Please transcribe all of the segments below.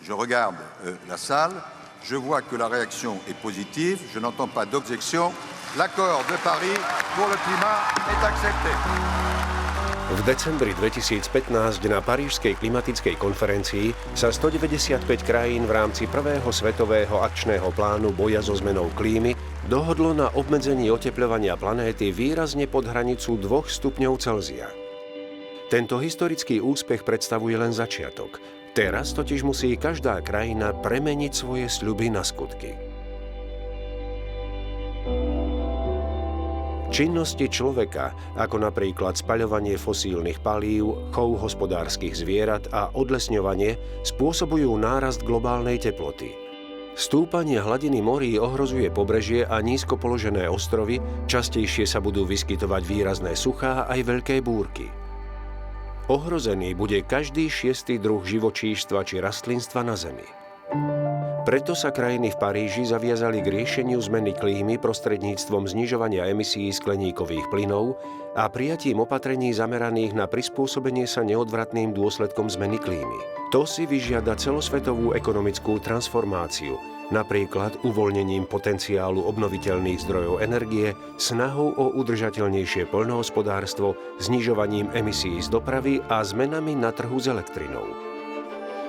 Je regarde la salle, je vois que la réaction est positive, je n'entends pas d'objection. L'accord de Paris pour le climat est accepté. V decembri 2015 na Parížskej klimatickej konferencii sa 195 krajín v rámci prvého svetového akčného plánu boja so zmenou klímy dohodlo na obmedzení otepľovania planéty výrazne pod hranicu 2 stupňov Celzia. Tento historický úspech predstavuje len začiatok. Teraz totiž musí každá krajina premeniť svoje sľuby na skutky. Činnosti človeka, ako napríklad spaľovanie fosílnych palív, chov hospodárskych zvierat a odlesňovanie, spôsobujú nárast globálnej teploty. Stúpanie hladiny morí ohrozuje pobrežie a nízko položené ostrovy, častejšie sa budú vyskytovať výrazné suchá aj veľké búrky. Ohrozený bude každý 6. druh živočíštva či rastlinstva na Zemi. Preto sa krajiny v Paríži zaviazali k riešeniu zmeny klímy prostredníctvom znižovania emisií skleníkových plynov a prijatím opatrení zameraných na prispôsobenie sa neodvratným dôsledkom zmeny klímy. To si vyžiada celosvetovú ekonomickú transformáciu, napríklad uvoľnením potenciálu obnoviteľných zdrojov energie, snahou o udržateľnejšie poľnohospodárstvo, znižovaním emisií z dopravy a zmenami na trhu s elektrinou.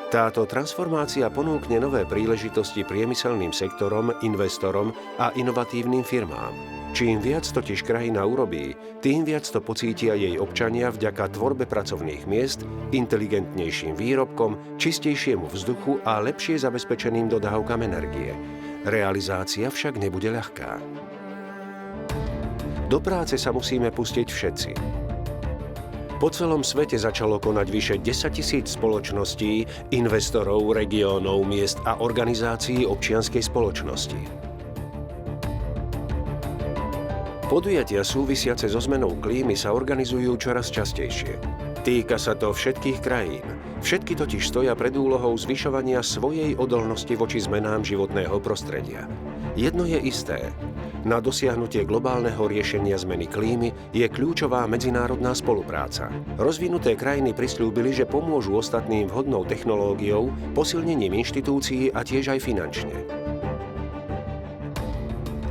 Táto transformácia ponúkne nové príležitosti priemyselným sektorom, investorom a inovatívnym firmám. Čím viac totiž krajina urobí, tým viac to pocítia jej občania vďaka tvorbe pracovných miest, inteligentnejším výrobkom, čistejšiemu vzduchu a lepšie zabezpečeným dodávkam energie. Realizácia však nebude ľahká. Do práce sa musíme pustiť všetci. Po celom svete začalo konať vyše 10 000 spoločností, investorov, regiónov, miest a organizácií občianskej spoločnosti. Podujatia súvisiace so zmenou klímy sa organizujú čoraz častejšie. Týka sa to všetkých krajín. Všetky totiž stoja pred úlohou zvyšovania svojej odolnosti voči zmenám životného prostredia. Jedno je isté. Na dosiahnutie globálneho riešenia zmeny klímy je kľúčová medzinárodná spolupráca. Rozvinuté krajiny prisľúbili, že pomôžu ostatným vhodnou technológiou, posilnením inštitúcií a tiež aj finančne.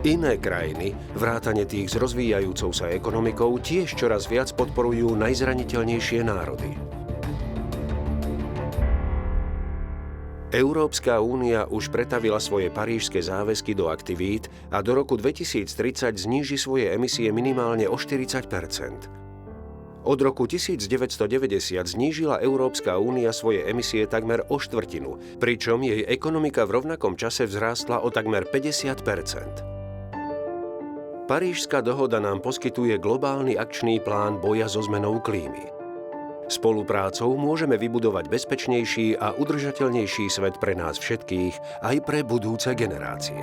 Iné krajiny, vrátane tých s rozvíjajúcou sa ekonomikou, tiež čoraz viac podporujú najzraniteľnejšie národy. Európska únia už pretavila svoje parížske záväzky do aktivít a do roku 2030 zníži svoje emisie minimálne o 40 %. Od roku 1990 znížila Európska únia svoje emisie takmer o štvrtinu, pričom jej ekonomika v rovnakom čase vzrástla o takmer 50 %. Parížska dohoda nám poskytuje globálny akčný plán boja so zmenou klímy. Spoluprácou môžeme vybudovať bezpečnejší a udržateľnejší svet pre nás všetkých, aj pre budúce generácie.